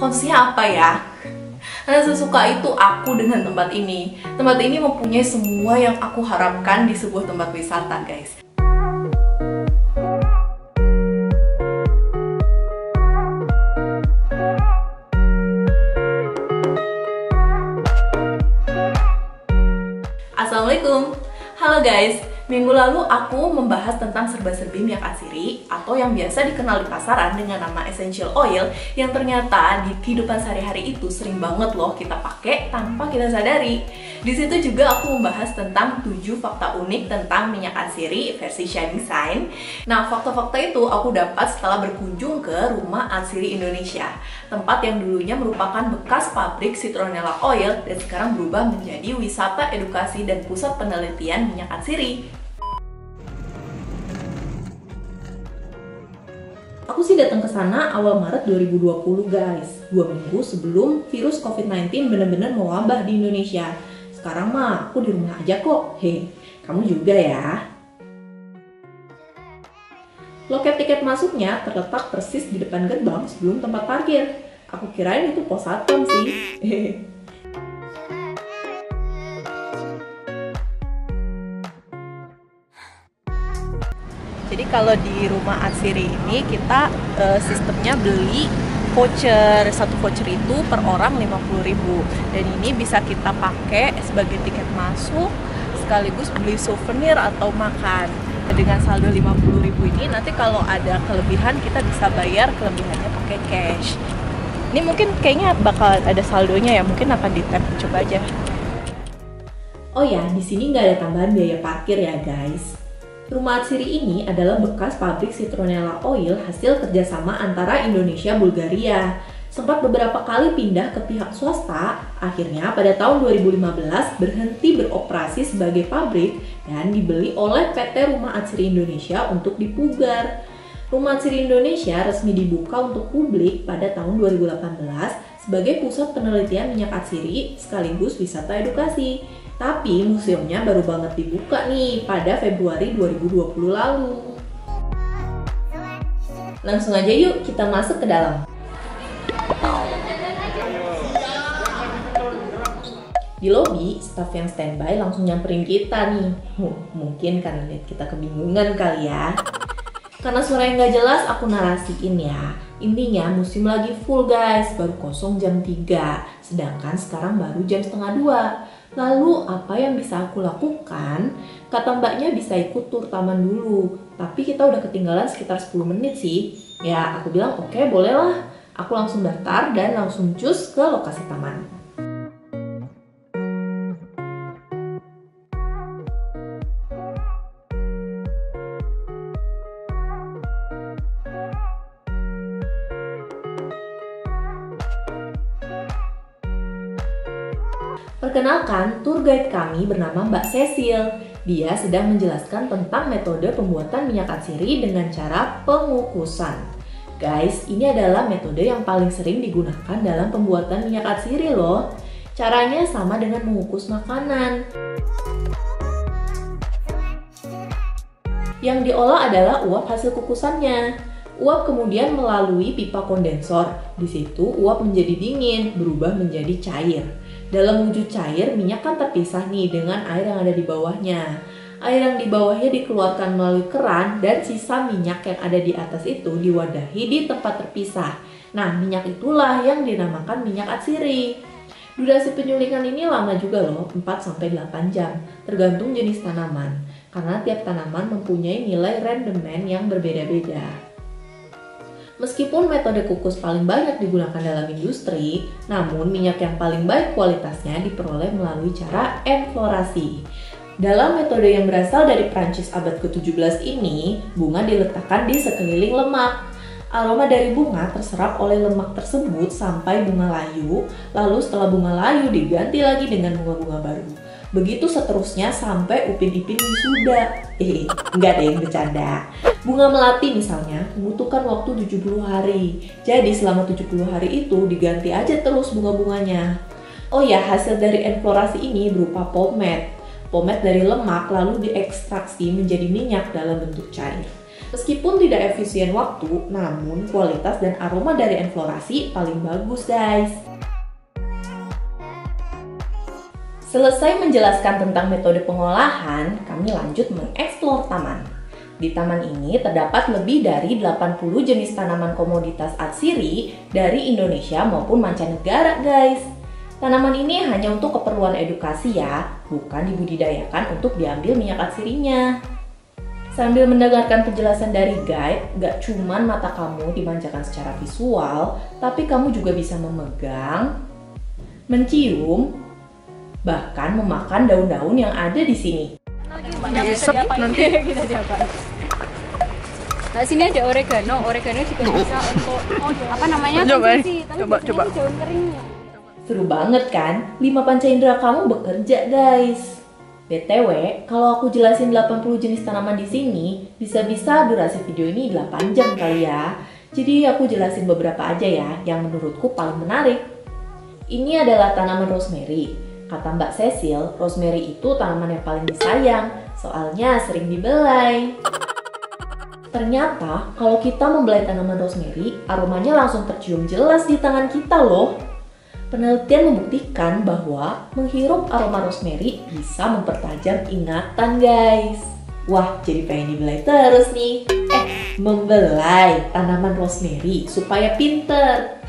Konsepnya apa ya? Karena sesuka itu aku dengan tempat ini. Tempat ini mempunyai semua yang aku harapkan di sebuah tempat wisata, guys. Assalamualaikum. Halo guys. Minggu lalu aku membahas tentang serba-serbi minyak atsiri atau yang biasa dikenal di pasaran dengan nama essential oil yang ternyata di kehidupan sehari-hari itu sering banget loh kita pakai tanpa kita sadari. Di situ juga aku membahas tentang 7 fakta unik tentang minyak atsiri versi Shining Shine. Nah, fakta-fakta itu aku dapat setelah berkunjung ke Rumah Atsiri Indonesia, tempat yang dulunya merupakan bekas pabrik citronella oil dan sekarang berubah menjadi wisata edukasi dan pusat penelitian minyak atsiri. Aku sih datang ke sana awal Maret 2020 guys, 2 minggu sebelum virus COVID-19 benar-benar mewabah di Indonesia. Sekarang mah aku di rumah aja kok. Hei, kamu juga ya. Loket tiket masuknya terletak persis di depan gerbang sebelum tempat parkir. Aku kirain itu pos satpam sih. Jadi kalau di Rumah Atsiri ini kita sistemnya beli voucher, satu voucher itu per orang 50.000 dan ini bisa kita pakai sebagai tiket masuk sekaligus beli souvenir atau makan. Dengan saldo 50.000 ini nanti kalau ada kelebihan kita bisa bayar kelebihannya pakai cash. Ini mungkin kayaknya bakal ada saldonya ya, mungkin akan di-tap, coba aja. Oh ya, di sini nggak ada tambahan biaya parkir ya guys. Rumah Atsiri ini adalah bekas pabrik citronella oil hasil kerjasama antara Indonesia Bulgaria. Sempat beberapa kali pindah ke pihak swasta, akhirnya pada tahun 2015 berhenti beroperasi sebagai pabrik dan dibeli oleh PT Rumah Atsiri Indonesia untuk dipugar. Rumah Atsiri Indonesia resmi dibuka untuk publik pada tahun 2018 sebagai pusat penelitian minyak atsiri sekaligus wisata edukasi. Tapi museumnya baru banget dibuka nih pada Februari 2020 lalu. Langsung aja yuk kita masuk ke dalam. Di lobi, staf yang standby langsung nyamperin kita nih. Mungkin karena lihat kita kebingungan kali ya. Karena suara yang gak jelas aku narasiin ya. Intinya musim lagi full guys, baru kosong jam 3. Sedangkan sekarang baru jam setengah 2. Lalu apa yang bisa aku lakukan? Kata mbaknya bisa ikut tur taman dulu. Tapi kita udah ketinggalan sekitar 10 menit sih. Ya aku bilang oke boleh lah. Aku langsung daftar dan langsung cus ke lokasi taman. Perkenalkan, tour guide kami bernama Mbak Cecil. Dia sedang menjelaskan tentang metode pembuatan minyak atsiri dengan cara pengukusan. Guys, ini adalah metode yang paling sering digunakan dalam pembuatan minyak atsiri loh. Caranya sama dengan mengukus makanan. Yang diolah adalah uap hasil kukusannya. Uap kemudian melalui pipa kondensor. Di situ uap menjadi dingin, berubah menjadi cair. Dalam wujud cair, minyak kan terpisah nih dengan air yang ada di bawahnya. Air yang di bawahnya dikeluarkan melalui keran dan sisa minyak yang ada di atas itu diwadahi di tempat terpisah. Nah, minyak itulah yang dinamakan minyak atsiri. Durasi penyulingan ini lama juga loh, 4-8 jam, tergantung jenis tanaman. Karena tiap tanaman mempunyai nilai rendemen yang berbeda-beda. Meskipun metode kukus paling banyak digunakan dalam industri, namun minyak yang paling baik kualitasnya diperoleh melalui cara enflorasi. Dalam metode yang berasal dari Prancis abad ke-17 ini, bunga diletakkan di sekeliling lemak. Aroma dari bunga terserap oleh lemak tersebut sampai bunga layu, lalu setelah bunga layu diganti lagi dengan bunga-bunga baru. Begitu seterusnya sampai upin-ipin wisuda. Enggak deh, bercanda. Bunga melati misalnya membutuhkan waktu 70 hari. Jadi selama 70 hari itu diganti aja terus bunga-bunganya. Oh ya, hasil dari enflorasi ini berupa pomade. Pomade dari lemak lalu diekstraksi menjadi minyak dalam bentuk cair. Meskipun tidak efisien waktu, namun kualitas dan aroma dari enflorasi paling bagus guys. Selesai menjelaskan tentang metode pengolahan, kami lanjut mengeksplor taman. Di taman ini terdapat lebih dari 80 jenis tanaman komoditas atsiri dari Indonesia maupun mancanegara guys. Tanaman ini hanya untuk keperluan edukasi ya, bukan dibudidayakan untuk diambil minyak atsirinya. Sambil mendengarkan penjelasan dari guide, gak cuman mata kamu dimanjakan secara visual, tapi kamu juga bisa memegang, mencium, bahkan memakan daun-daun yang ada di sini. Nanti kita diapain? Nah, sini ada oregano. Oregano juga bisa untuk apa namanya? Coba. Daun keringnya. Seru banget kan? 5 panca indera kamu bekerja, guys. BTW, kalau aku jelasin 80 jenis tanaman di sini, bisa-bisa durasi video ini 8 jam kali ya. Jadi aku jelasin beberapa aja ya, yang menurutku paling menarik. Ini adalah tanaman rosemary. Kata Mbak Cecil, rosemary itu tanaman yang paling disayang, soalnya sering dibelai. Ternyata, kalau kita membelai tanaman rosemary, aromanya langsung tercium jelas di tangan kita loh. Penelitian membuktikan bahwa menghirup aroma rosemary bisa mempertajam ingatan guys. Wah, jadi pengen dibelai terus nih. Membelai tanaman rosemary supaya pinter.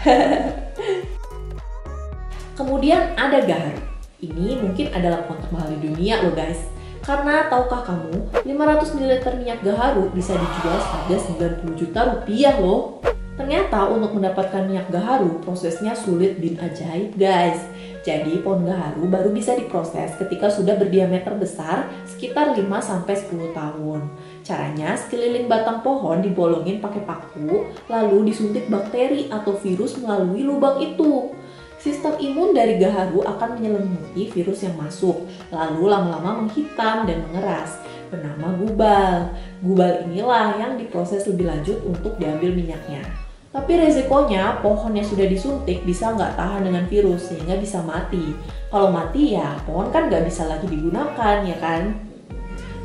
Kemudian ada gaharu. Ini mungkin adalah pohon termahal di dunia loh guys. Karena tahukah kamu, 500 ml minyak gaharu bisa dijual seharga 90 juta rupiah loh. Ternyata untuk mendapatkan minyak gaharu prosesnya sulit bin ajaib guys. Jadi pohon gaharu baru bisa diproses ketika sudah berdiameter besar sekitar 5-10 tahun. Caranya sekeliling batang pohon dibolongin pakai paku, lalu disuntik bakteri atau virus melalui lubang itu. Sistem imun dari gaharu akan menyelimuti virus yang masuk, lalu lama-lama menghitam dan mengeras, bernama gubal. Gubal inilah yang diproses lebih lanjut untuk diambil minyaknya. Tapi resikonya pohon yang sudah disuntik bisa nggak tahan dengan virus sehingga bisa mati. Kalau mati ya pohon kan nggak bisa lagi digunakan ya kan.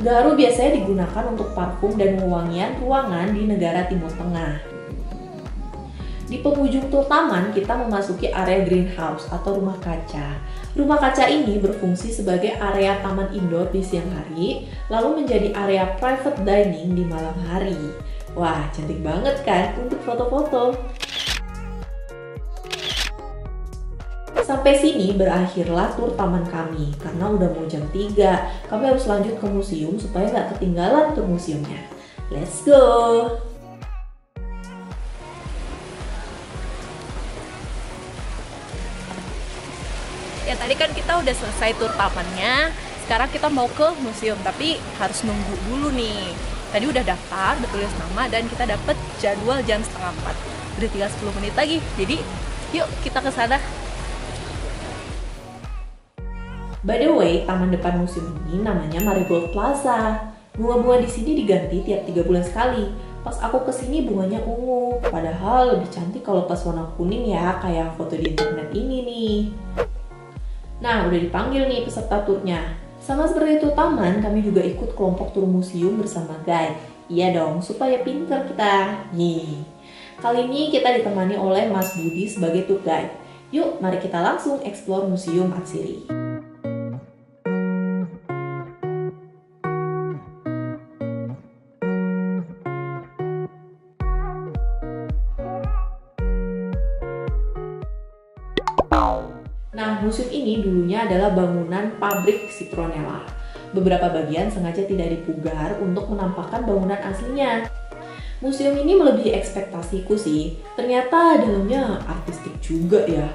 Gaharu biasanya digunakan untuk parfum dan wewangian ruangan di negara Timur Tengah. Di penghujung tur taman kita memasuki area greenhouse atau rumah kaca. Rumah kaca ini berfungsi sebagai area taman indoor di siang hari, lalu menjadi area private dining di malam hari. Wah, cantik banget kan untuk foto-foto. Sampai sini berakhirlah tur taman kami, karena udah mau jam 3. Kami harus lanjut ke museum supaya nggak ketinggalan tur museumnya. Let's go! Ya tadi kan kita udah selesai tur tamannya, sekarang kita mau ke museum, tapi harus nunggu dulu nih. Tadi udah daftar, udah tulis nama, dan kita dapet jadwal jam 3:30. Udah tinggal 10 menit lagi, jadi yuk kita ke sana. By the way, taman depan museum ini namanya Marigold Plaza. Bunga-bunga di sini diganti tiap 3 bulan sekali. Pas aku kesini bunganya ungu, padahal lebih cantik kalau pas warna kuning ya, kayak foto di internet ini nih. Nah, udah dipanggil nih peserta turnya. Sama seperti itu taman, kami juga ikut kelompok tur museum bersama guide. Iya dong, supaya pinter kita. Nih, kali ini kita ditemani oleh Mas Budi sebagai tour guide. Yuk, mari kita langsung explore Museum Atsiri. Nah, museum ini dulunya adalah bangunan pabrik citronella. Beberapa bagian sengaja tidak dipugar untuk menampakkan bangunan aslinya. Museum ini melebihi ekspektasiku sih. Ternyata dalamnya artistik juga ya.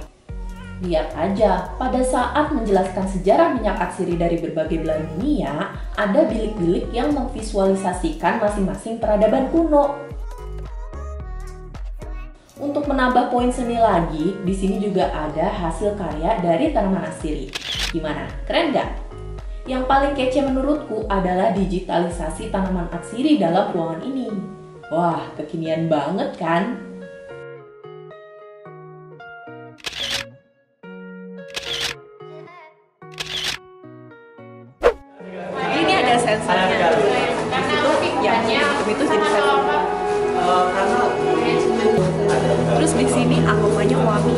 Lihat aja, pada saat menjelaskan sejarah minyak atsiri dari berbagai belahan dunia, ada bilik-bilik yang memvisualisasikan masing-masing peradaban kuno. Untuk menambah poin seni lagi, di sini juga ada hasil karya dari tanaman atsiri. Gimana? Keren nggak? Yang paling kece menurutku adalah digitalisasi tanaman atsiri dalam ruangan ini. Wah, kekinian banget kan? Ini ada sensornya. Itu yang museum itu jadi festival. Terus di sini aromanya wangi.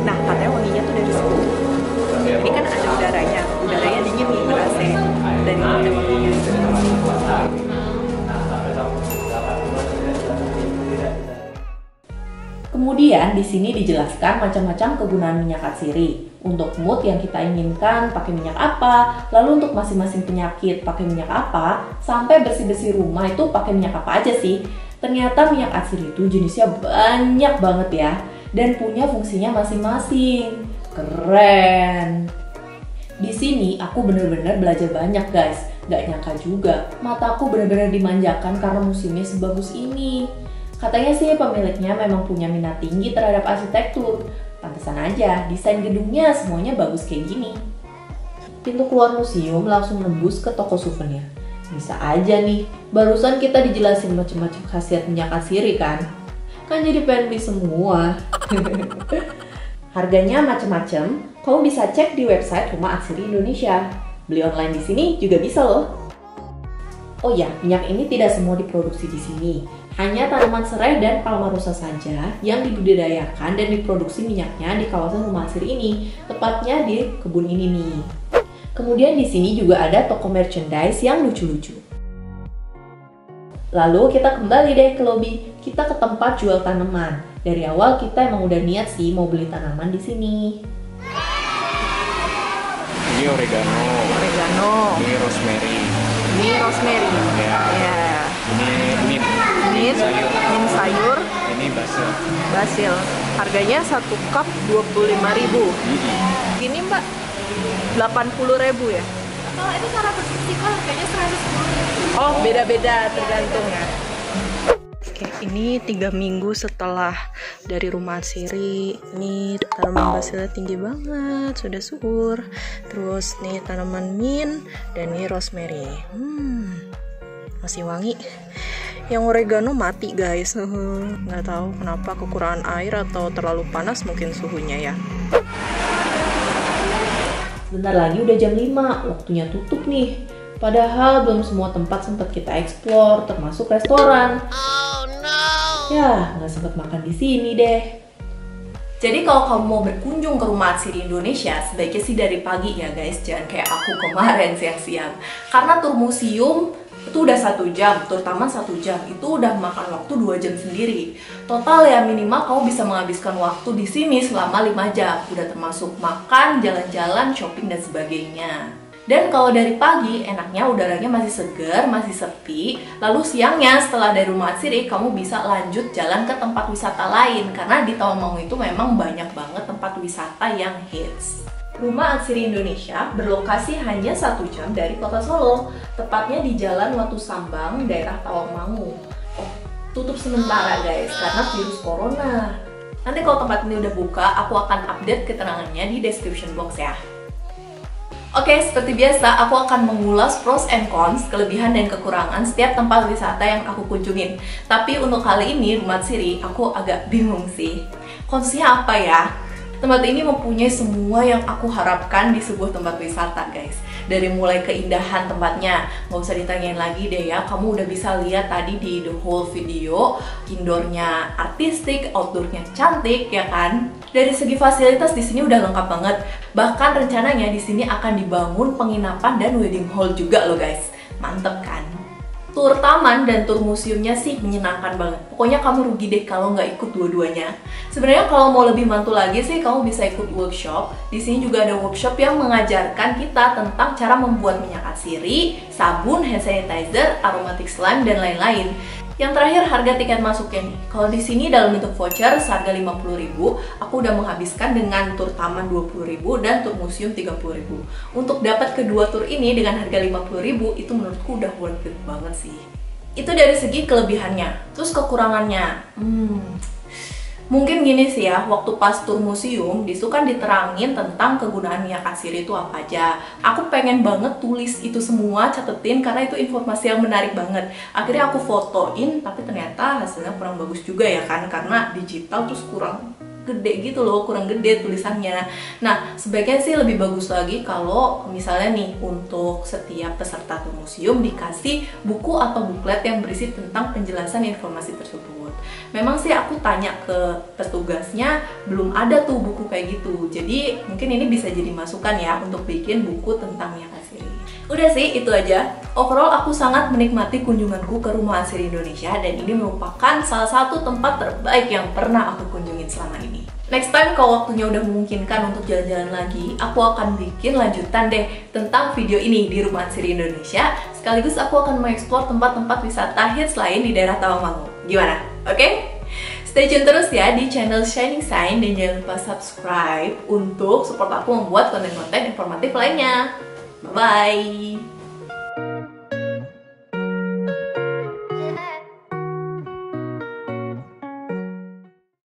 Nah, katanya wanginya tuh dari situ. Ini kan ada udaranya dingin nih, ber-AC dari ada wanginya. Kemudian di sini dijelaskan macam-macam kegunaan minyak atsiri. Untuk mood yang kita inginkan pakai minyak apa, lalu untuk masing-masing penyakit pakai minyak apa, sampai bersih-bersih rumah itu pakai minyak apa aja sih. Ternyata minyak atsiri itu jenisnya banyak banget ya, dan punya fungsinya masing-masing. Keren! Di sini aku bener-bener belajar banyak guys. Gak nyangka juga, mataku bener-bener dimanjakan karena museumnya sebagus ini. Katanya sih pemiliknya memang punya minat tinggi terhadap arsitektur. Pantesan aja desain gedungnya semuanya bagus kayak gini. Pintu keluar museum langsung nembus ke toko souvenir. Bisa aja nih, barusan kita dijelasin macam-macam khasiat minyak atsiri kan? Kan jadi pengen beli semua. Harganya macam-macam, kamu bisa cek di website Rumah Atsiri Indonesia. Beli online di sini juga bisa loh. Oh ya, minyak ini tidak semua diproduksi di sini. Hanya tanaman serai dan palmarosa saja yang dibudidayakan dan diproduksi minyaknya di kawasan Rumah Atsiri ini, tepatnya di kebun ini nih. Kemudian di sini juga ada toko merchandise yang lucu-lucu. Lalu kita kembali deh ke lobby, kita ke tempat jual tanaman. Dari awal kita emang udah niat sih mau beli tanaman di sini. Ini oregano. Ini rosemary. Ya. Ini mint sayur. Ini Basil. Harganya 1 cup 25.000. Gini Mbak, 80.000 ya? Kalau itu cara berfestival harganya 110.000. Oh, beda-beda tergantung ya. Oke, ini 3 minggu setelah dari Rumah Atsiri. Ini tanaman basilnya tinggi banget, sudah subur. Terus nih tanaman mint dan ini rosemary. Masih wangi. Yang oregano mati guys. Nggak tahu kenapa, kekurangan air atau terlalu panas mungkin suhunya ya. Bentar lagi udah jam 5, waktunya tutup nih. Padahal belum semua tempat sempat kita explore, termasuk restoran. Oh no. Ya, nggak sempat makan di sini deh. Jadi kalau kamu mau berkunjung ke Rumah Atsiri Indonesia, sebaiknya sih dari pagi ya guys, jangan kayak aku kemarin siang-siang. Karena tur museum itu udah 1 jam, tur taman 1 jam, itu udah makan waktu 2 jam sendiri. Total ya minimal kamu bisa menghabiskan waktu di sini selama 5 jam, udah termasuk makan, jalan-jalan, shopping dan sebagainya. Dan kalau dari pagi, enaknya udaranya masih segar, masih sepi. Lalu siangnya setelah dari Rumah Atsiri, kamu bisa lanjut jalan ke tempat wisata lain. Karena di Tawangmangu itu memang banyak banget tempat wisata yang hits. Rumah Atsiri Indonesia berlokasi hanya 1 jam dari kota Solo, tepatnya di Jalan Watu Sambang, daerah Tawangmangu. Oh, tutup sementara guys, karena virus corona. Nanti kalau tempat ini udah buka, aku akan update keterangannya di description box ya. Oke, seperti biasa, aku akan mengulas pros and cons, kelebihan dan kekurangan setiap tempat wisata yang aku kunjungin. Tapi untuk kali ini, Rumah Atsiri, aku agak bingung sih. Konsnya apa ya? Tempat ini mempunyai semua yang aku harapkan di sebuah tempat wisata guys. Dari mulai keindahan tempatnya, nggak usah ditanyain lagi deh ya. Kamu udah bisa lihat tadi di the whole video, indoornya artistik, outdoornya cantik ya kan. Dari segi fasilitas di sini udah lengkap banget. Bahkan rencananya di sini akan dibangun penginapan dan wedding hall juga loh guys. Mantep kan? Tur taman dan tur museumnya sih menyenangkan banget. Pokoknya kamu rugi deh kalau nggak ikut dua-duanya. Sebenarnya kalau mau lebih mantul lagi sih, kamu bisa ikut workshop. Di sini juga ada workshop yang mengajarkan kita tentang cara membuat minyak atsiri, sabun, hand sanitizer, aromatic slime, dan lain-lain. Yang terakhir, harga tiket masuknya nih. Kalau di sini dalam bentuk voucher seharga 50.000, aku udah menghabiskan dengan tur taman 20.000 dan tur museum 30.000. Untuk dapat kedua tur ini dengan harga 50.000, itu menurutku udah worth it banget sih. Itu dari segi kelebihannya. Terus kekurangannya, mungkin gini sih ya, waktu pas tur museum, disitu kan diterangin tentang kegunaan minyak atsiri itu apa aja. Aku pengen banget tulis itu semua, catetin, karena itu informasi yang menarik banget. Akhirnya aku fotoin, tapi ternyata hasilnya kurang bagus juga ya kan, karena digital terus kurang gede gitu loh, kurang gede tulisannya. Nah, sebaiknya sih lebih bagus lagi kalau misalnya nih untuk setiap peserta tuh museum dikasih buku atau buklet yang berisi tentang penjelasan informasi tersebut. Memang sih aku tanya ke petugasnya, belum ada tuh buku kayak gitu. Jadi mungkin ini bisa jadi masukan ya untuk bikin buku tentang Miyaka Asiri. Udah sih, itu aja. Overall aku sangat menikmati kunjunganku ke Rumah Asiri Indonesia dan ini merupakan salah satu tempat terbaik yang pernah aku kunjungin selama ini. Next time kalau waktunya udah memungkinkan untuk jalan-jalan lagi, aku akan bikin lanjutan deh tentang video ini di Rumah Asiri Indonesia. Sekaligus aku akan mengeksplor tempat-tempat wisata hits lain di daerah Tawangmangu. Gimana? Oke? Stay tune terus ya di channel Shining Sign dan jangan lupa subscribe untuk support aku membuat konten-konten informatif lainnya. Bye-bye!